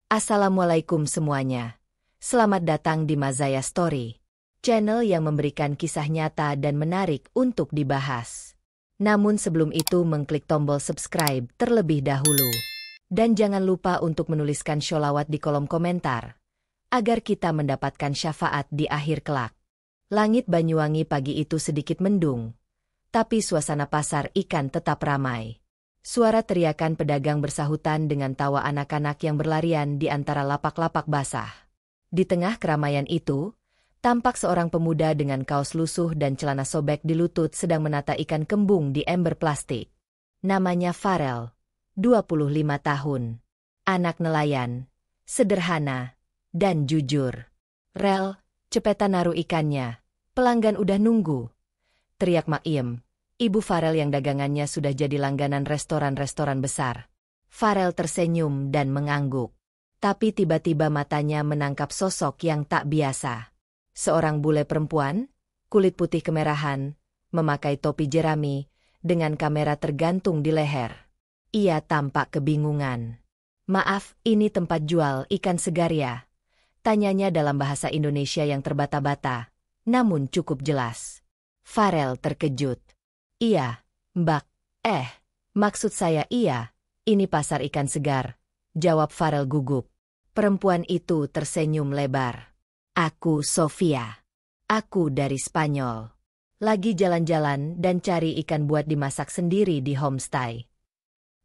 Assalamualaikum semuanya. Selamat datang di Mazaya Story, channel yang memberikan kisah nyata dan menarik untuk dibahas. Namun sebelum itu mengklik tombol subscribe terlebih dahulu. Dan jangan lupa untuk menuliskan sholawat di kolom komentar, agar kita mendapatkan syafaat di akhir kelak. Langit Banyuwangi pagi itu sedikit mendung, tapi suasana pasar ikan tetap ramai. Suara teriakan pedagang bersahutan dengan tawa anak-anak yang berlarian di antara lapak-lapak basah. Di tengah keramaian itu, tampak seorang pemuda dengan kaos lusuh dan celana sobek di lutut sedang menata ikan kembung di ember plastik. Namanya Farel, 25 tahun. Anak nelayan, sederhana, dan jujur. "Rel, cepetan naruh ikannya, pelanggan udah nunggu," teriak Mak Iem, ibu Farel yang dagangannya sudah jadi langganan restoran-restoran besar. Farel tersenyum dan mengangguk. Tapi tiba-tiba matanya menangkap sosok yang tak biasa. Seorang bule perempuan, kulit putih kemerahan, memakai topi jerami, dengan kamera tergantung di leher. Ia tampak kebingungan. "Maaf, ini tempat jual ikan segar ya?" tanyanya dalam bahasa Indonesia yang terbata-bata, namun cukup jelas. Farel terkejut. "Iya, Mbak. Maksud saya iya, ini pasar ikan segar," jawab Farel gugup. Perempuan itu tersenyum lebar. "Aku Sofia. Aku dari Spanyol. Lagi jalan-jalan dan cari ikan buat dimasak sendiri di homestay."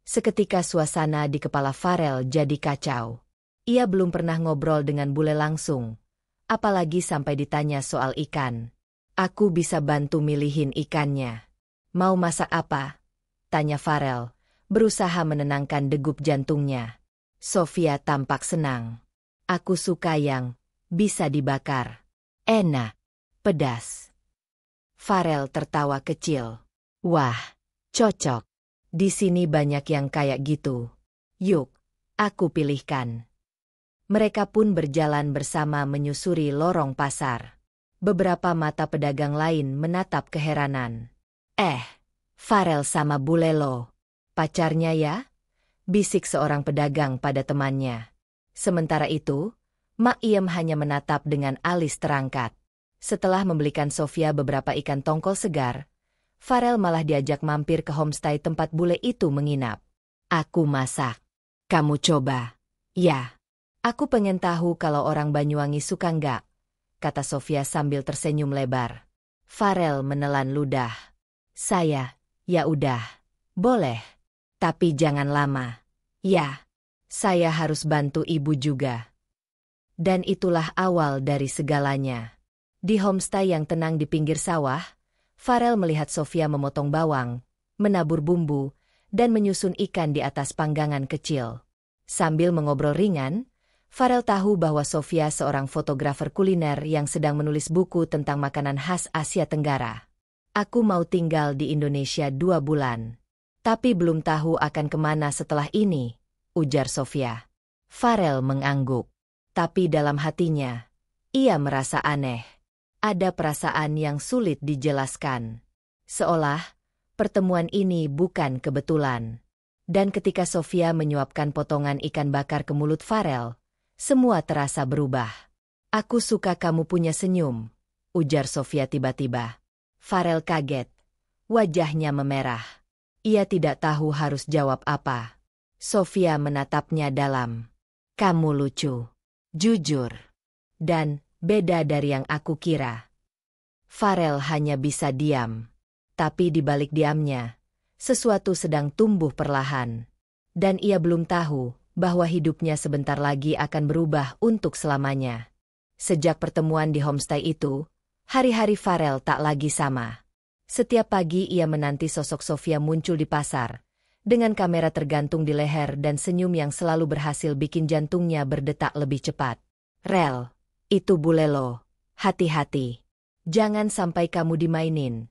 Seketika suasana di kepala Farel jadi kacau. Ia belum pernah ngobrol dengan bule langsung, apalagi sampai ditanya soal ikan. "Aku bisa bantu milihin ikannya. Mau masak apa?" tanya Farel, berusaha menenangkan degup jantungnya. Sofia tampak senang. "Aku suka yang bisa dibakar. Enak, pedas." Farel tertawa kecil. "Wah, cocok. Di sini banyak yang kayak gitu. Yuk, aku pilihkan." Mereka pun berjalan bersama menyusuri lorong pasar. Beberapa mata pedagang lain menatap keheranan. Farel sama bule lo, pacarnya ya?" bisik seorang pedagang pada temannya. Sementara itu, Mak Iem hanya menatap dengan alis terangkat. Setelah membelikan Sofia beberapa ikan tongkol segar, Farel malah diajak mampir ke homestay tempat bule itu menginap. "Aku masak. Kamu coba." "Ya. Aku pengen tahu kalau orang Banyuwangi suka nggak," kata Sofia sambil tersenyum lebar. Farel menelan ludah. Ya udah, boleh. Tapi jangan lama." "Ya, saya harus bantu ibu juga." Dan itulah awal dari segalanya. Di homestay yang tenang di pinggir sawah, Farel melihat Sofia memotong bawang, menabur bumbu, dan menyusun ikan di atas panggangan kecil. Sambil mengobrol ringan, Farel tahu bahwa Sofia seorang fotografer kuliner yang sedang menulis buku tentang makanan khas Asia Tenggara. "Aku mau tinggal di Indonesia 2 bulan. Tapi belum tahu akan kemana setelah ini," ujar Sofia. Farel mengangguk. Tapi dalam hatinya, ia merasa aneh. Ada perasaan yang sulit dijelaskan. Seolah pertemuan ini bukan kebetulan. Dan ketika Sofia menyuapkan potongan ikan bakar ke mulut Farel, semua terasa berubah. "Aku suka kamu punya senyum," ujar Sofia tiba-tiba. Farel kaget. Wajahnya memerah. Ia tidak tahu harus jawab apa. Sofia menatapnya dalam. "Kamu lucu, jujur, dan beda dari yang aku kira." Farel hanya bisa diam. Tapi di balik diamnya, sesuatu sedang tumbuh perlahan. Dan ia belum tahu bahwa hidupnya sebentar lagi akan berubah untuk selamanya. Sejak pertemuan di homestay itu, hari-hari Farel tak lagi sama. Setiap pagi ia menanti sosok Sofia muncul di pasar, dengan kamera tergantung di leher dan senyum yang selalu berhasil bikin jantungnya berdetak lebih cepat. "Rel, itu bule lo. Hati-hati. Jangan sampai kamu dimainin,"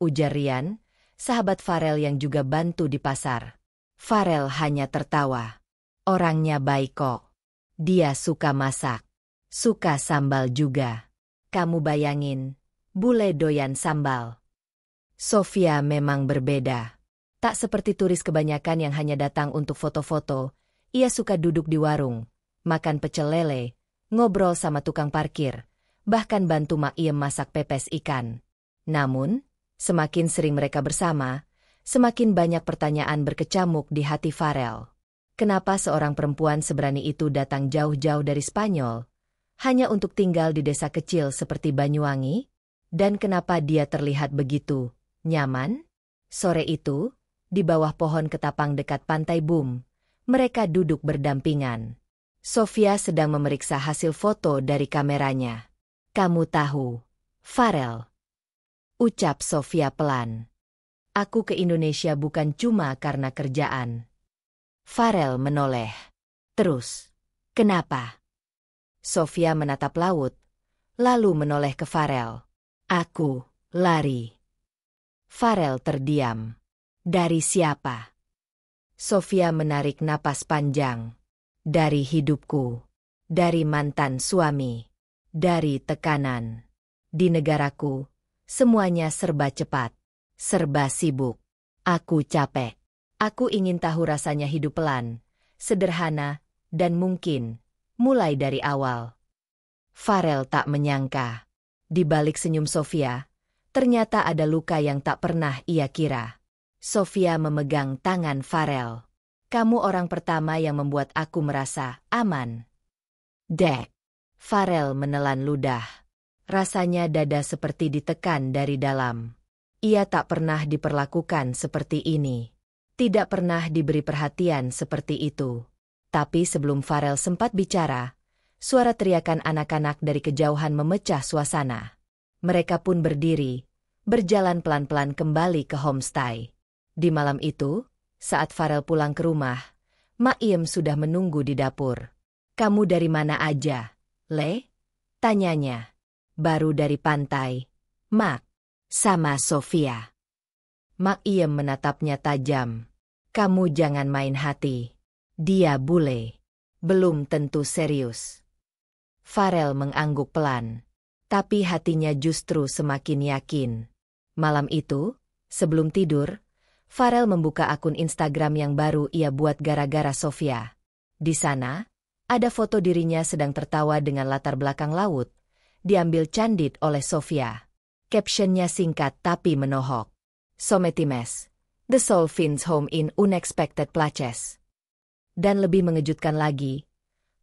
ujar Rian, sahabat Farel yang juga bantu di pasar. Farel hanya tertawa. "Orangnya baik kok. Dia suka masak. Suka sambal juga. Kamu bayangin, bule doyan sambal." Sofia memang berbeda. Tak seperti turis kebanyakan yang hanya datang untuk foto-foto, ia suka duduk di warung, makan pecel lele, ngobrol sama tukang parkir, bahkan bantu Mak Iem masak pepes ikan. Namun, semakin sering mereka bersama, semakin banyak pertanyaan berkecamuk di hati Farel. Kenapa seorang perempuan seberani itu datang jauh-jauh dari Spanyol, hanya untuk tinggal di desa kecil seperti Banyuwangi? Dan kenapa dia terlihat begitu nyaman? Sore itu, di bawah pohon ketapang dekat pantai Bum, mereka duduk berdampingan. Sofia sedang memeriksa hasil foto dari kameranya. "Kamu tahu, Farel," ucap Sofia pelan. "Aku ke Indonesia bukan cuma karena kerjaan." Farel menoleh. "Terus, kenapa?" Sofia menatap laut, lalu menoleh ke Farel. "Aku lari." Farel terdiam. "Dari siapa?" Sofia menarik napas panjang. "Dari hidupku. Dari mantan suami. Dari tekanan. Di negaraku, semuanya serba cepat. Serba sibuk. Aku capek. Aku ingin tahu rasanya hidup pelan, sederhana, dan mungkin mulai dari awal." Farel tak menyangka. Di balik senyum Sofia, ternyata ada luka yang tak pernah ia kira. Sofia memegang tangan Farel. "Kamu orang pertama yang membuat aku merasa aman." "Dek." Farel menelan ludah. Rasanya dada seperti ditekan dari dalam. Ia tak pernah diperlakukan seperti ini. Tidak pernah diberi perhatian seperti itu. Tapi sebelum Farel sempat bicara, suara teriakan anak-anak dari kejauhan memecah suasana. Mereka pun berdiri, berjalan pelan-pelan kembali ke homestay. Di malam itu, saat Farel pulang ke rumah, Mak Iem sudah menunggu di dapur. "Kamu dari mana aja, Le?" tanyanya. "Baru dari pantai, Mak, sama Sofia." Mak Iem menatapnya tajam. "Kamu jangan main hati. Dia bule. Belum tentu serius." Farel mengangguk pelan. Tapi hatinya justru semakin yakin. Malam itu, sebelum tidur, Farel membuka akun Instagram yang baru ia buat gara-gara Sofia. Di sana, ada foto dirinya sedang tertawa dengan latar belakang laut, diambil candid oleh Sofia. Captionnya singkat tapi menohok. "Sometimes, the soul finds home in unexpected places." Dan lebih mengejutkan lagi,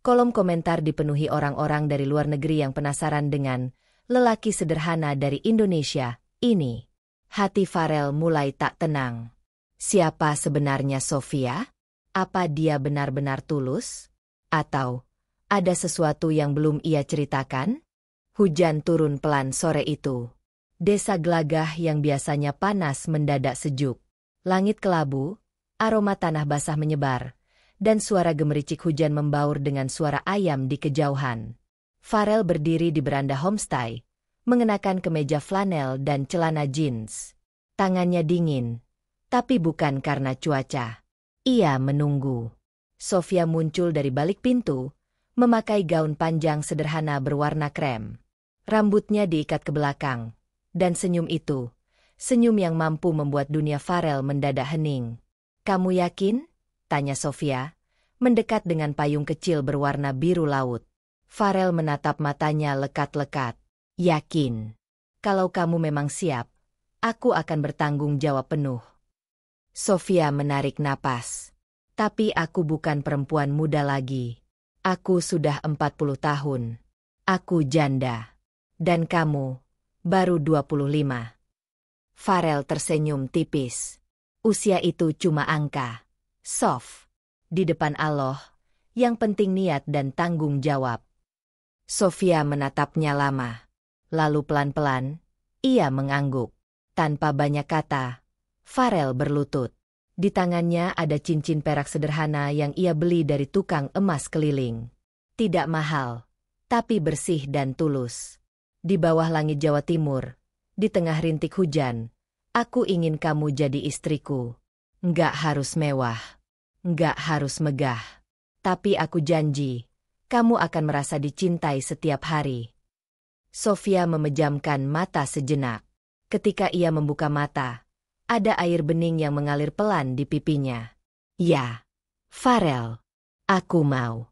kolom komentar dipenuhi orang-orang dari luar negeri yang penasaran dengan lelaki sederhana dari Indonesia ini. Hati Farel mulai tak tenang. Siapa sebenarnya Sofia? Apa dia benar-benar tulus? Atau ada sesuatu yang belum ia ceritakan? Hujan turun pelan sore itu. Desa Gelagah yang biasanya panas mendadak sejuk. Langit kelabu, aroma tanah basah menyebar, dan suara gemericik hujan membaur dengan suara ayam di kejauhan. Farel berdiri di beranda homestay, mengenakan kemeja flanel dan celana jeans. Tangannya dingin, tapi bukan karena cuaca. Ia menunggu. Sofia muncul dari balik pintu, memakai gaun panjang sederhana berwarna krem. Rambutnya diikat ke belakang, dan senyum itu, senyum yang mampu membuat dunia Farel mendadak hening. "Kamu yakin?" tanya Sofia, mendekat dengan payung kecil berwarna biru laut. Farel menatap matanya lekat-lekat. "Yakin. Kalau kamu memang siap, aku akan bertanggung jawab penuh." Sofia menarik napas. "Tapi aku bukan perempuan muda lagi. Aku sudah 40 tahun. Aku janda. Dan kamu, baru 25. Farel tersenyum tipis. "Usia itu cuma angka. Sof. Di depan Allah, yang penting niat dan tanggung jawab." Sofia menatapnya lama. Lalu pelan-pelan, ia mengangguk. Tanpa banyak kata, Farel berlutut. Di tangannya ada cincin perak sederhana yang ia beli dari tukang emas keliling. Tidak mahal, tapi bersih dan tulus. Di bawah langit Jawa Timur, di tengah rintik hujan, aku ingin kamu jadi istriku. Nggak harus mewah, nggak harus megah. Tapi aku janji, kamu akan merasa dicintai setiap hari. Sofia memejamkan mata sejenak. Ketika ia membuka mata, ada air bening yang mengalir pelan di pipinya. "Ya, Farel, aku mau."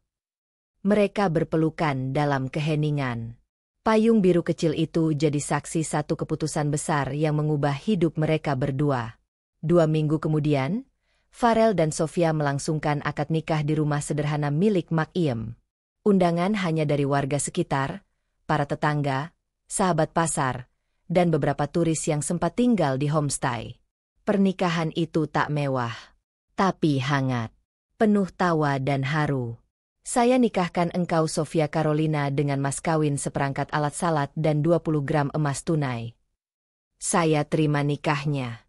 Mereka berpelukan dalam keheningan. Payung biru kecil itu jadi saksi satu keputusan besar yang mengubah hidup mereka berdua. 2 minggu kemudian, Farel dan Sofia melangsungkan akad nikah di rumah sederhana milik Iem. Undangan hanya dari warga sekitar, para tetangga, sahabat pasar, dan beberapa turis yang sempat tinggal di homestay. Pernikahan itu tak mewah, tapi hangat, penuh tawa dan haru. Saya nikahkan engkau Sofia Carolina dengan mas kawin seperangkat alat salat dan 20 gram emas tunai. Saya terima nikahnya.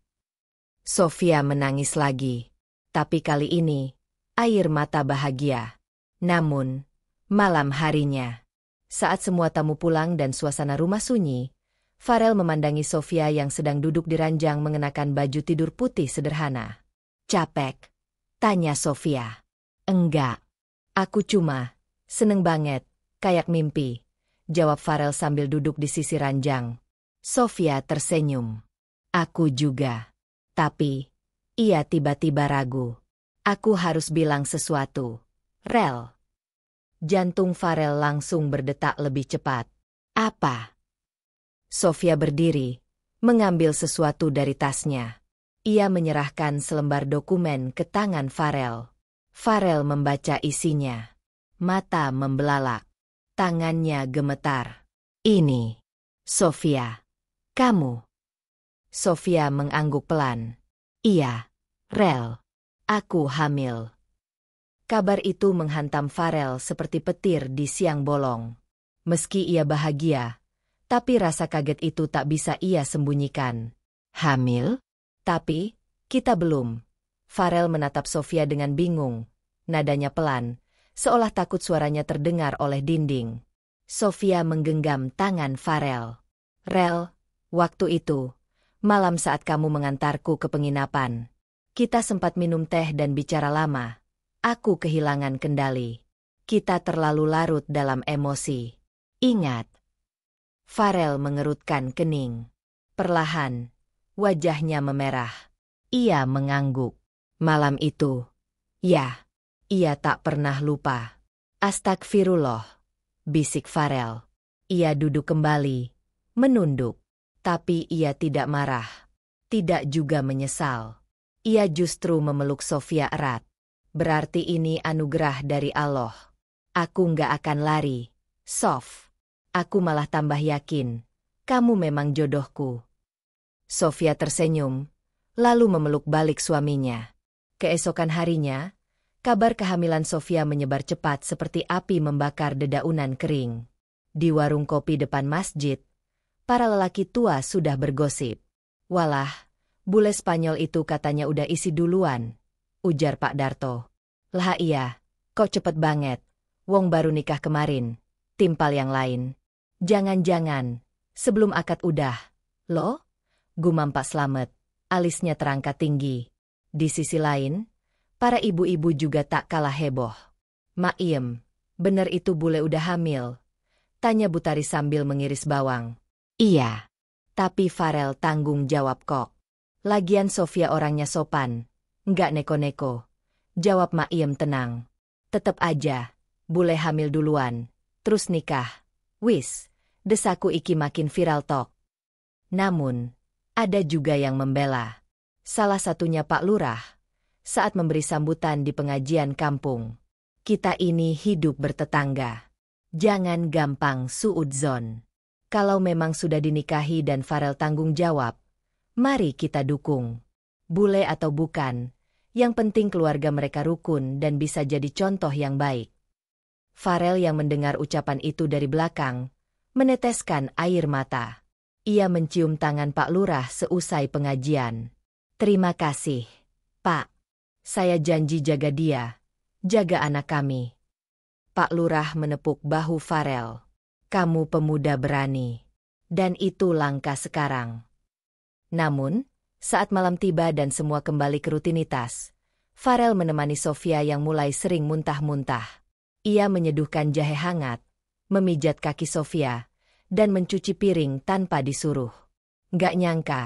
Sofia menangis lagi. Tapi kali ini, air mata bahagia. Namun, malam harinya, saat semua tamu pulang dan suasana rumah sunyi, Farel memandangi Sofia yang sedang duduk di ranjang mengenakan baju tidur putih sederhana. Capek? Tanya Sofia. Enggak. Aku cuma seneng banget, kayak mimpi, jawab Farel sambil duduk di sisi ranjang. Sofia tersenyum. Aku juga. Tapi, ia tiba-tiba ragu. Aku harus bilang sesuatu. Rel. Jantung Farel langsung berdetak lebih cepat. Apa? Sofia berdiri, mengambil sesuatu dari tasnya. Ia menyerahkan selembar dokumen ke tangan Farel. Farel membaca isinya. Mata membelalak. Tangannya gemetar. Ini. Sofia. Kamu. Sofia mengangguk pelan. Iya. Rel. Aku hamil. Kabar itu menghantam Farel seperti petir di siang bolong. Meski ia bahagia, tapi rasa kaget itu tak bisa ia sembunyikan. Hamil? Tapi, kita belum. Farel menatap Sofia dengan bingung. Nadanya pelan, seolah takut suaranya terdengar oleh dinding. Sofia menggenggam tangan Farel. Rel, waktu itu, malam saat kamu mengantarku ke penginapan. Kita sempat minum teh dan bicara lama. Aku kehilangan kendali. Kita terlalu larut dalam emosi. Ingat. Farel mengerutkan kening. Perlahan, wajahnya memerah. Ia mengangguk. Malam itu, ya, ia tak pernah lupa. Astagfirullah, bisik Farel. Ia duduk kembali, menunduk. Tapi ia tidak marah. Tidak juga menyesal. Ia justru memeluk Sofia erat. Berarti ini anugerah dari Allah. Aku nggak akan lari, Sof. Aku malah tambah yakin, kamu memang jodohku. Sofia tersenyum, lalu memeluk balik suaminya. Keesokan harinya, kabar kehamilan Sofia menyebar cepat seperti api membakar dedaunan kering. Di warung kopi depan masjid, para lelaki tua sudah bergosip. Walah, bule Spanyol itu katanya udah isi duluan, ujar Pak Darto. Lah iya, kok cepet banget, wong baru nikah kemarin, timpal yang lain. Jangan-jangan, sebelum akad udah, loh? Gumam Pak Slamet, alisnya terangkat tinggi. Di sisi lain, para ibu-ibu juga tak kalah heboh. Iem, bener itu bule udah hamil? Tanya Butari sambil mengiris bawang. Iya, tapi Farel tanggung jawab kok. Lagian Sofia orangnya sopan, nggak neko-neko. Jawab Iem tenang. Tetep aja, bule hamil duluan, terus nikah. Wis, desaku iki makin viral tok. Namun, ada juga yang membela. Salah satunya Pak Lurah, saat memberi sambutan di pengajian kampung. Kita ini hidup bertetangga. Jangan gampang suudzon. Kalau memang sudah dinikahi dan Farel tanggung jawab, mari kita dukung. Bule atau bukan, yang penting keluarga mereka rukun dan bisa jadi contoh yang baik. Farel yang mendengar ucapan itu dari belakang, meneteskan air mata. Ia mencium tangan Pak Lurah seusai pengajian. Terima kasih, Pak. Saya janji jaga dia, jaga anak kami. Pak Lurah menepuk bahu Farel. Kamu pemuda berani. Dan itu langkah sekarang. Namun, saat malam tiba dan semua kembali ke rutinitas, Farel menemani Sofia yang mulai sering muntah-muntah. Ia menyeduhkan jahe hangat, memijat kaki Sofia, dan mencuci piring tanpa disuruh. Nggak nyangka,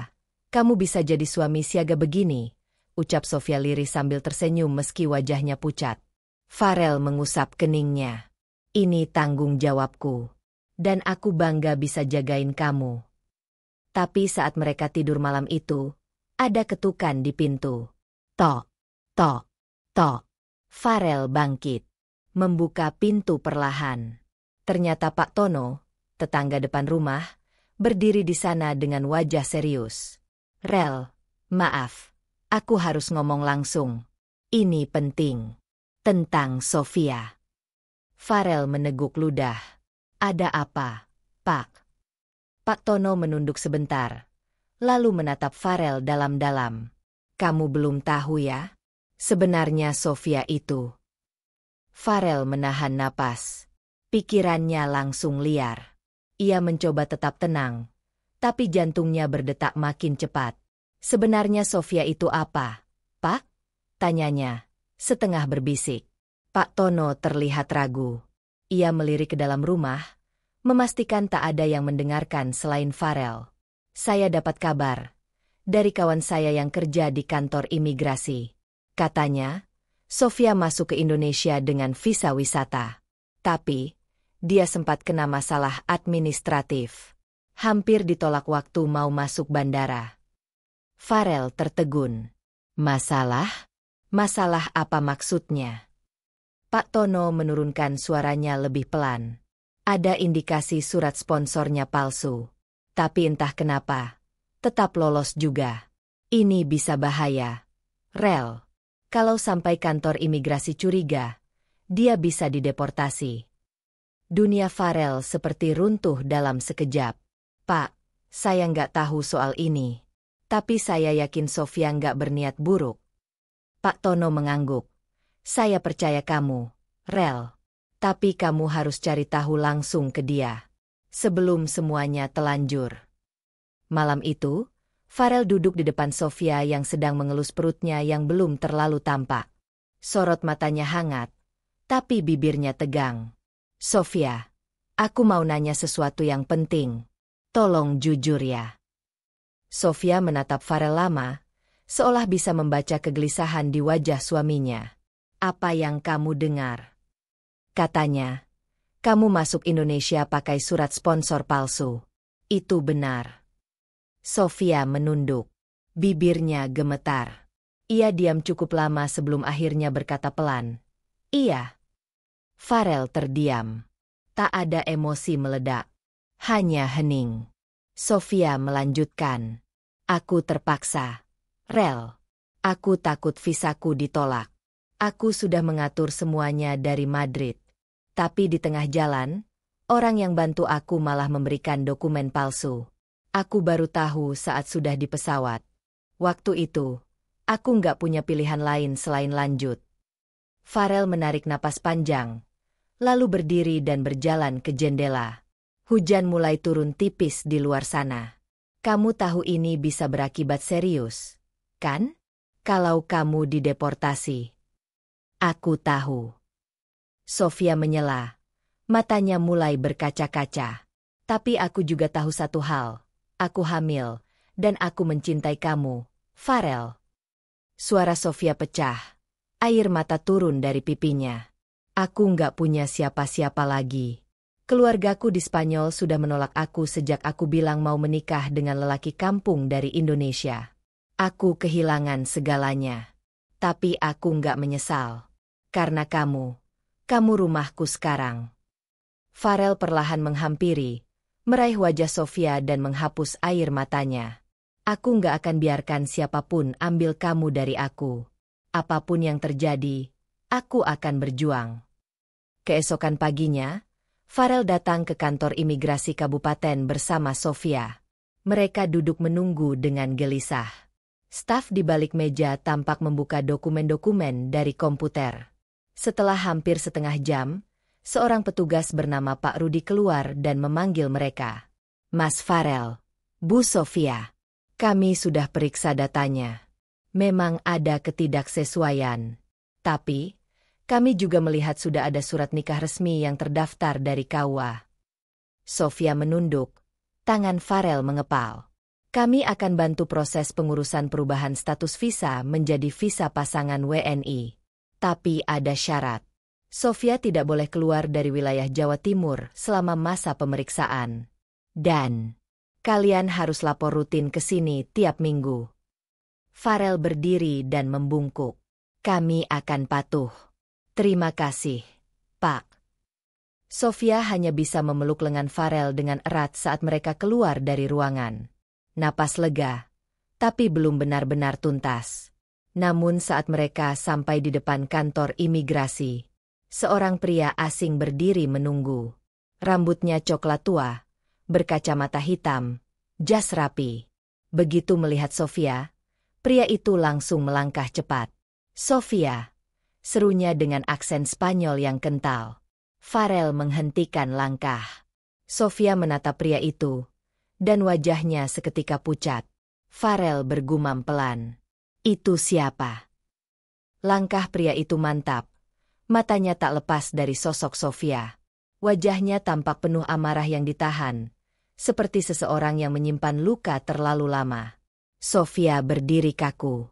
kamu bisa jadi suami siaga begini, ucap Sofia lirih sambil tersenyum meski wajahnya pucat. Farel mengusap keningnya. Ini tanggung jawabku. Dan aku bangga bisa jagain kamu. Tapi saat mereka tidur malam itu, ada ketukan di pintu. Tok, tok, tok. Farel bangkit. Membuka pintu perlahan. Ternyata Pak Tono, tetangga depan rumah, berdiri di sana dengan wajah serius. Rel, maaf. Aku harus ngomong langsung. Ini penting. Tentang Sofia. Farel meneguk ludah. Ada apa, Pak? Pak Tono menunduk sebentar. Lalu menatap Farel dalam-dalam. Kamu belum tahu ya? Sebenarnya Sofia itu. Farel menahan napas. Pikirannya langsung liar. Ia mencoba tetap tenang. Tapi jantungnya berdetak makin cepat. Sebenarnya Sofia itu apa, Pak? Tanyanya, setengah berbisik. Pak Tono terlihat ragu. Ia melirik ke dalam rumah, memastikan tak ada yang mendengarkan selain Farel. Saya dapat kabar dari kawan saya yang kerja di kantor imigrasi. Katanya, Sofia masuk ke Indonesia dengan visa wisata. Tapi, dia sempat kena masalah administratif. Hampir ditolak waktu mau masuk bandara. Farel tertegun. Masalah? Masalah apa maksudnya? Pak Tono menurunkan suaranya lebih pelan. Ada indikasi surat sponsornya palsu. Tapi entah kenapa, tetap lolos juga. Ini bisa bahaya. Rel, kalau sampai kantor imigrasi curiga, dia bisa dideportasi. Dunia Farel seperti runtuh dalam sekejap. Pak, saya nggak tahu soal ini. Tapi saya yakin Sofia nggak berniat buruk. Pak Tono mengangguk. Saya percaya kamu, Rel. Tapi kamu harus cari tahu langsung ke dia. Sebelum semuanya telanjur. Malam itu, Farel duduk di depan Sofia yang sedang mengelus perutnya yang belum terlalu tampak. Sorot matanya hangat, tapi bibirnya tegang. Sofia, aku mau nanya sesuatu yang penting. Tolong jujur ya. Sofia menatap Farel lama, seolah bisa membaca kegelisahan di wajah suaminya. Apa yang kamu dengar? Katanya, kamu masuk Indonesia pakai surat sponsor palsu. Itu benar. Sofia menunduk. Bibirnya gemetar. Ia diam cukup lama sebelum akhirnya berkata pelan. Iya. Farel terdiam. Tak ada emosi meledak. Hanya hening. Sofia melanjutkan. Aku terpaksa. Rel. Aku takut visaku ditolak. Aku sudah mengatur semuanya dari Madrid. Tapi di tengah jalan, orang yang bantu aku malah memberikan dokumen palsu. Aku baru tahu saat sudah di pesawat. Waktu itu, aku nggak punya pilihan lain selain lanjut. Farel menarik napas panjang, lalu berdiri dan berjalan ke jendela. Hujan mulai turun tipis di luar sana. Kamu tahu ini bisa berakibat serius, kan? Kalau kamu dideportasi. Aku tahu. Sofia menyela. Matanya mulai berkaca-kaca. Tapi aku juga tahu satu hal. Aku hamil, dan aku mencintai kamu, Farel. Suara Sofia pecah. Air mata turun dari pipinya. Aku nggak punya siapa-siapa lagi. Keluargaku di Spanyol sudah menolak aku sejak aku bilang mau menikah dengan lelaki kampung dari Indonesia. Aku kehilangan segalanya. Tapi aku nggak menyesal. Karena kamu rumahku sekarang. Farel perlahan menghampiri, meraih wajah Sofia dan menghapus air matanya. Aku nggak akan biarkan siapapun ambil kamu dari aku. Apapun yang terjadi, aku akan berjuang. Keesokan paginya, Farel datang ke kantor imigrasi kabupaten bersama Sofia. Mereka duduk menunggu dengan gelisah. Staf di balik meja tampak membuka dokumen-dokumen dari komputer. Setelah hampir setengah jam, seorang petugas bernama Pak Rudi keluar dan memanggil mereka. Mas Farel, Bu Sofia, kami sudah periksa datanya. Memang ada ketidaksesuaian. Tapi, kami juga melihat sudah ada surat nikah resmi yang terdaftar dari KUA. Sofia menunduk, tangan Farel mengepal. Kami akan bantu proses pengurusan perubahan status visa menjadi visa pasangan WNI. Tapi ada syarat. Sofia tidak boleh keluar dari wilayah Jawa Timur selama masa pemeriksaan. Dan kalian harus lapor rutin ke sini tiap minggu. Farel berdiri dan membungkuk. Kami akan patuh. Terima kasih, Pak. Sofia hanya bisa memeluk lengan Farel dengan erat saat mereka keluar dari ruangan. Napas lega, tapi belum benar-benar tuntas. Namun saat mereka sampai di depan kantor imigrasi, seorang pria asing berdiri menunggu. Rambutnya coklat tua, berkacamata hitam, jas rapi. Begitu melihat Sofia, pria itu langsung melangkah cepat. Sofia, serunya dengan aksen Spanyol yang kental. Farel menghentikan langkah. Sofia menatap pria itu, dan wajahnya seketika pucat. Farel bergumam pelan. Itu siapa? Langkah pria itu mantap. Matanya tak lepas dari sosok Sofia. Wajahnya tampak penuh amarah yang ditahan, seperti seseorang yang menyimpan luka terlalu lama. Sofia berdiri kaku.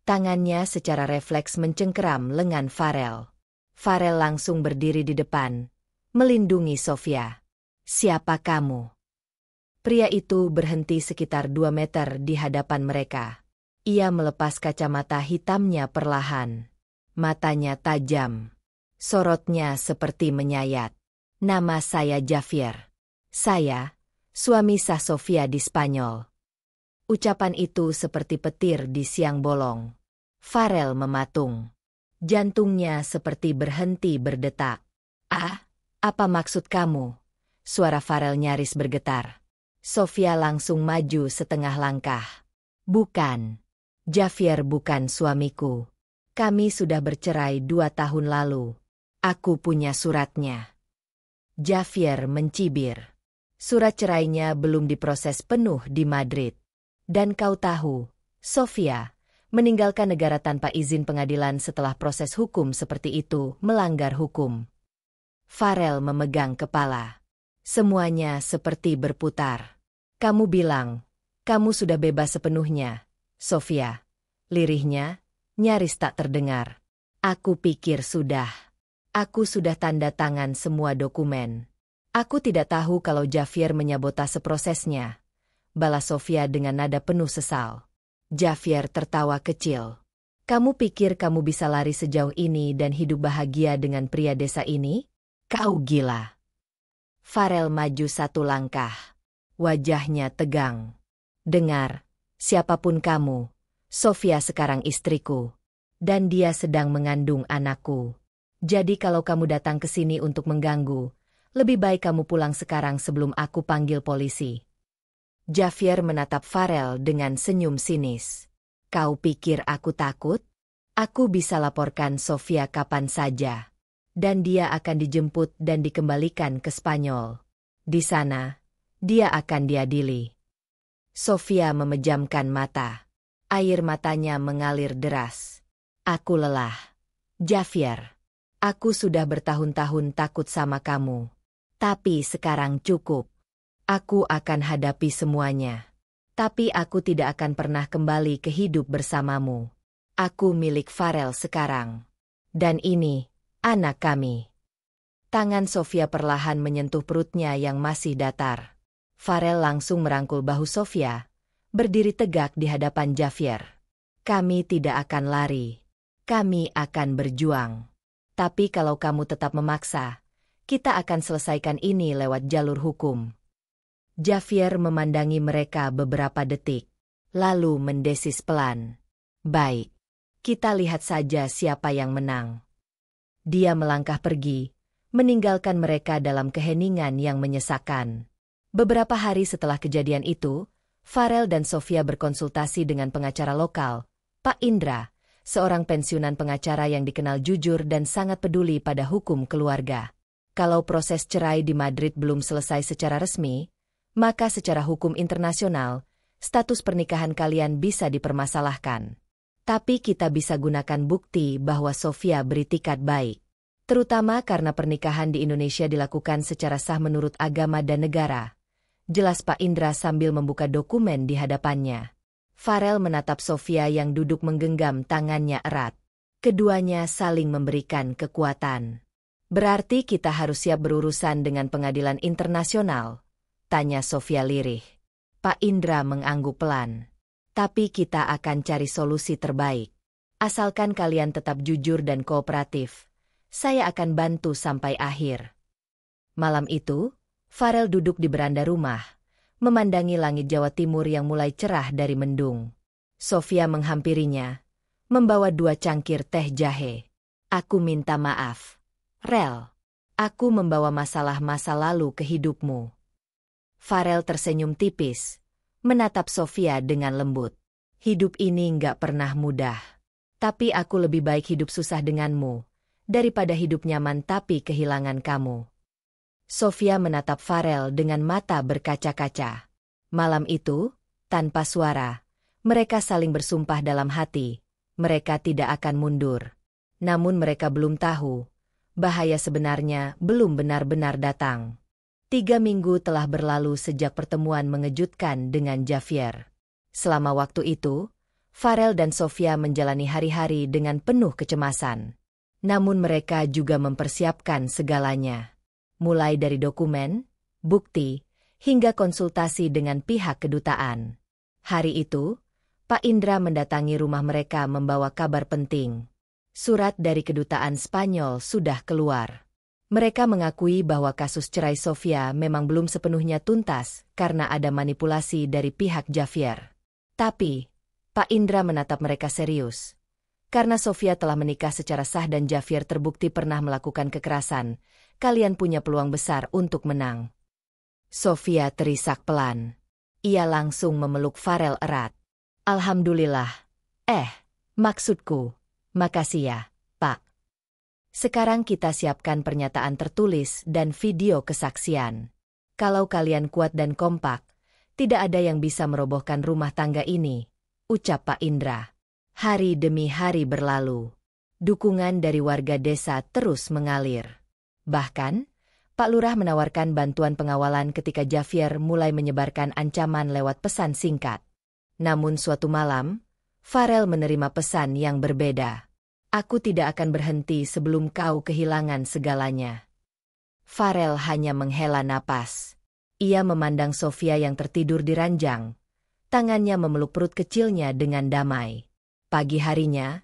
Tangannya secara refleks mencengkeram lengan Farel. Farel langsung berdiri di depan, melindungi Sofia. Siapa kamu? Pria itu berhenti sekitar 2 meter di hadapan mereka. Ia melepas kacamata hitamnya perlahan. Matanya tajam. Sorotnya seperti menyayat. Nama saya Javier. Saya, suami sah Sofia di Spanyol. Ucapan itu seperti petir di siang bolong. Farel mematung. Jantungnya seperti berhenti berdetak. Ah, apa maksud kamu? Suara Farel nyaris bergetar. Sofia langsung maju setengah langkah. Bukan. Javier bukan suamiku. Kami sudah bercerai 2 tahun lalu. Aku punya suratnya. Javier mencibir. Surat cerainya belum diproses penuh di Madrid. Dan kau tahu, Sofia, meninggalkan negara tanpa izin pengadilan setelah proses hukum seperti itu melanggar hukum. Farel memegang kepala. Semuanya seperti berputar. Kamu bilang, kamu sudah bebas sepenuhnya, Sofia. Lirihnya, nyaris tak terdengar. Aku pikir sudah. Aku sudah tanda tangan semua dokumen. Aku tidak tahu kalau Javier menyabotase prosesnya. Balas Sofia dengan nada penuh sesal. Javier tertawa kecil. Kamu pikir kamu bisa lari sejauh ini dan hidup bahagia dengan pria desa ini? Kau gila. Farel maju 1 langkah. Wajahnya tegang. Dengar, siapapun kamu, Sofia sekarang istriku. Dan dia sedang mengandung anakku. Jadi kalau kamu datang ke sini untuk mengganggu, lebih baik kamu pulang sekarang sebelum aku panggil polisi. Javier menatap Farel dengan senyum sinis. Kau pikir aku takut? Aku bisa laporkan Sofia kapan saja. Dan dia akan dijemput dan dikembalikan ke Spanyol. Di sana, dia akan diadili. Sofia memejamkan mata. Air matanya mengalir deras. Aku lelah. Javier, aku sudah bertahun-tahun takut sama kamu. Tapi sekarang cukup. Aku akan hadapi semuanya. Tapi aku tidak akan pernah kembali ke hidup bersamamu. Aku milik Farel sekarang. Dan ini, anak kami. Tangan Sofia perlahan menyentuh perutnya yang masih datar. Farel langsung merangkul bahu Sofia, berdiri tegak di hadapan Javier. Kami tidak akan lari. Kami akan berjuang. Tapi kalau kamu tetap memaksa, kita akan selesaikan ini lewat jalur hukum. Javier memandangi mereka beberapa detik, lalu mendesis pelan. Baik, kita lihat saja siapa yang menang. Dia melangkah pergi, meninggalkan mereka dalam keheningan yang menyesakan. Beberapa hari setelah kejadian itu, Farel dan Sofia berkonsultasi dengan pengacara lokal, Pak Indra, seorang pensiunan pengacara yang dikenal jujur dan sangat peduli pada hukum keluarga. Kalau proses cerai di Madrid belum selesai secara resmi, maka secara hukum internasional, status pernikahan kalian bisa dipermasalahkan. Tapi kita bisa gunakan bukti bahwa Sofia beritikat baik. Terutama karena pernikahan di Indonesia dilakukan secara sah menurut agama dan negara. Jelas Pak Indra sambil membuka dokumen di hadapannya. Farel menatap Sofia yang duduk menggenggam tangannya erat. Keduanya saling memberikan kekuatan. Berarti kita harus siap berurusan dengan pengadilan internasional? Tanya Sofia lirih. Pak Indra mengangguk pelan. Tapi kita akan cari solusi terbaik. Asalkan kalian tetap jujur dan kooperatif, saya akan bantu sampai akhir. Malam itu, Farel duduk di beranda rumah, memandangi langit Jawa Timur yang mulai cerah dari mendung. Sofia menghampirinya, membawa 2 cangkir teh jahe. Aku minta maaf, Rel. Aku membawa masalah masa lalu ke hidupmu. Farel tersenyum tipis, menatap Sofia dengan lembut. Hidup ini nggak pernah mudah. Tapi aku lebih baik hidup susah denganmu, daripada hidup nyaman tapi kehilangan kamu. Sofia menatap Farel dengan mata berkaca-kaca. Malam itu, tanpa suara, mereka saling bersumpah dalam hati, mereka tidak akan mundur. Namun mereka belum tahu, bahaya sebenarnya belum benar-benar datang. 3 minggu telah berlalu sejak pertemuan mengejutkan dengan Javier. Selama waktu itu, Farel dan Sofia menjalani hari-hari dengan penuh kecemasan. Namun mereka juga mempersiapkan segalanya. Mulai dari dokumen, bukti, hingga konsultasi dengan pihak kedutaan. Hari itu, Pak Indra mendatangi rumah mereka membawa kabar penting. Surat dari kedutaan Spanyol sudah keluar. Mereka mengakui bahwa kasus cerai Sofia memang belum sepenuhnya tuntas karena ada manipulasi dari pihak Javier. Tapi, Pak Indra menatap mereka serius. Karena Sofia telah menikah secara sah dan Javier terbukti pernah melakukan kekerasan, kalian punya peluang besar untuk menang. Sofia terisak pelan. Ia langsung memeluk Farel erat. Alhamdulillah. Maksudku, makasih ya, Pak. Sekarang kita siapkan pernyataan tertulis dan video kesaksian. Kalau kalian kuat dan kompak, tidak ada yang bisa merobohkan rumah tangga ini, ucap Pak Indra. Hari demi hari berlalu. Dukungan dari warga desa terus mengalir. Bahkan, Pak Lurah menawarkan bantuan pengawalan ketika Javier mulai menyebarkan ancaman lewat pesan singkat. Namun suatu malam, Farel menerima pesan yang berbeda. Aku tidak akan berhenti sebelum kau kehilangan segalanya. Farel hanya menghela napas. Ia memandang Sofia yang tertidur di ranjang. Tangannya memeluk perut kecilnya dengan damai. Pagi harinya,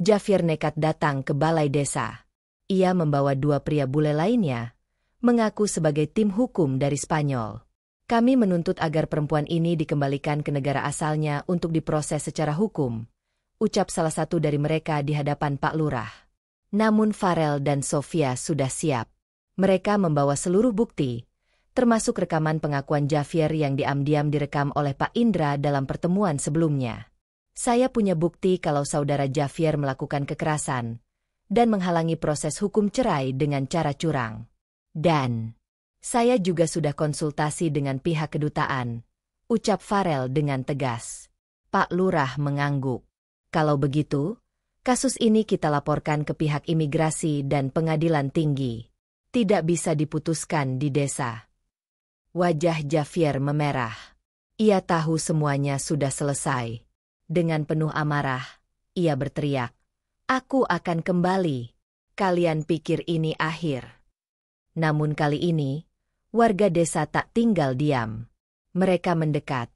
Javier nekat datang ke balai desa. Ia membawa 2 pria bule lainnya, mengaku sebagai tim hukum dari Spanyol. Kami menuntut agar perempuan ini dikembalikan ke negara asalnya untuk diproses secara hukum, ucap salah satu dari mereka di hadapan Pak Lurah. Namun Farel dan Sofia sudah siap. Mereka membawa seluruh bukti, termasuk rekaman pengakuan Javier yang diam-diam direkam oleh Pak Indra dalam pertemuan sebelumnya. Saya punya bukti kalau saudara Javier melakukan kekerasan dan menghalangi proses hukum cerai dengan cara curang. Dan saya juga sudah konsultasi dengan pihak kedutaan, ucap Farel dengan tegas. Pak Lurah mengangguk. Kalau begitu, kasus ini kita laporkan ke pihak imigrasi dan pengadilan tinggi. Tidak bisa diputuskan di desa. Wajah Javier memerah. Ia tahu semuanya sudah selesai. Dengan penuh amarah, ia berteriak, "Aku akan kembali. Kalian pikir ini akhir?" Namun kali ini, warga desa tak tinggal diam. Mereka mendekat,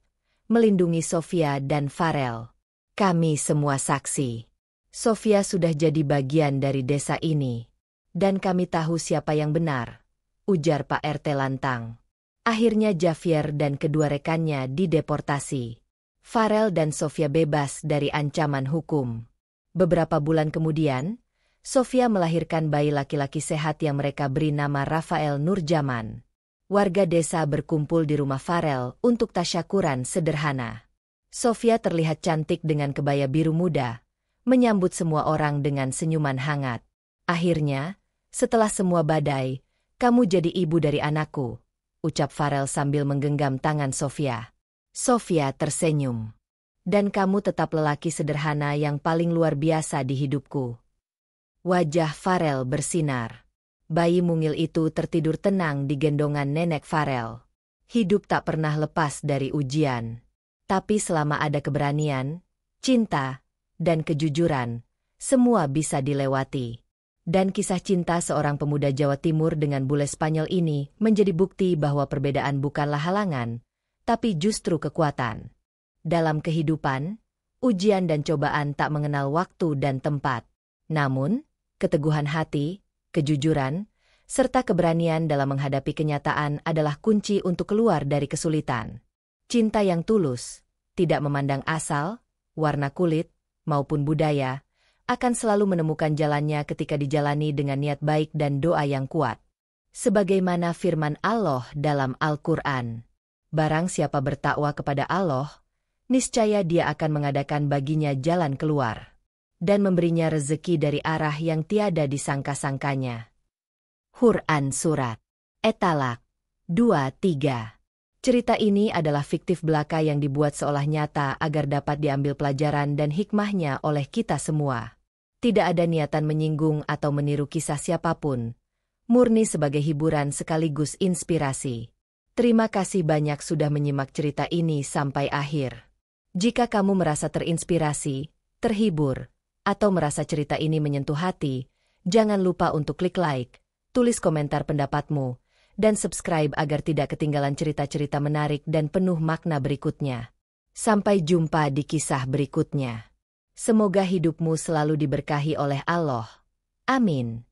melindungi Sofia dan Farel. Kami semua saksi. Sofia sudah jadi bagian dari desa ini. Dan kami tahu siapa yang benar, ujar Pak RT lantang. Akhirnya Javier dan kedua rekannya dideportasi. Farel dan Sofia bebas dari ancaman hukum. Beberapa bulan kemudian, Sofia melahirkan bayi laki-laki sehat yang mereka beri nama Rafael Nurjaman. Warga desa berkumpul di rumah Farel untuk tasyakuran sederhana. Sofia terlihat cantik dengan kebaya biru muda, menyambut semua orang dengan senyuman hangat. Akhirnya, setelah semua badai, kamu jadi ibu dari anakku, ucap Farel sambil menggenggam tangan Sofia. Sofia tersenyum. Dan kamu tetap lelaki sederhana yang paling luar biasa di hidupku. Wajah Farel bersinar. Bayi mungil itu tertidur tenang di gendongan nenek Farel. Hidup tak pernah lepas dari ujian. Tapi selama ada keberanian, cinta, dan kejujuran, semua bisa dilewati. Dan kisah cinta seorang pemuda Jawa Timur dengan bule Spanyol ini menjadi bukti bahwa perbedaan bukanlah halangan, tapi justru kekuatan. Dalam kehidupan, ujian dan cobaan tak mengenal waktu dan tempat. Namun, keteguhan hati, kejujuran, serta keberanian dalam menghadapi kenyataan adalah kunci untuk keluar dari kesulitan. Cinta yang tulus, tidak memandang asal, warna kulit, maupun budaya, akan selalu menemukan jalannya ketika dijalani dengan niat baik dan doa yang kuat. Sebagaimana firman Allah dalam Al-Quran, barang siapa bertakwa kepada Allah, niscaya Dia akan mengadakan baginya jalan keluar dan memberinya rezeki dari arah yang tiada disangka-sangkanya. Quran Surat At-Talaq 2:3. Cerita ini adalah fiktif belaka yang dibuat seolah nyata agar dapat diambil pelajaran dan hikmahnya oleh kita semua. Tidak ada niatan menyinggung atau meniru kisah siapapun, murni sebagai hiburan sekaligus inspirasi. Terima kasih banyak sudah menyimak cerita ini sampai akhir. Jika kamu merasa terinspirasi, terhibur, atau merasa cerita ini menyentuh hati, jangan lupa untuk klik like, tulis komentar pendapatmu, dan subscribe agar tidak ketinggalan cerita-cerita menarik dan penuh makna berikutnya. Sampai jumpa di kisah berikutnya. Semoga hidupmu selalu diberkahi oleh Allah. Amin.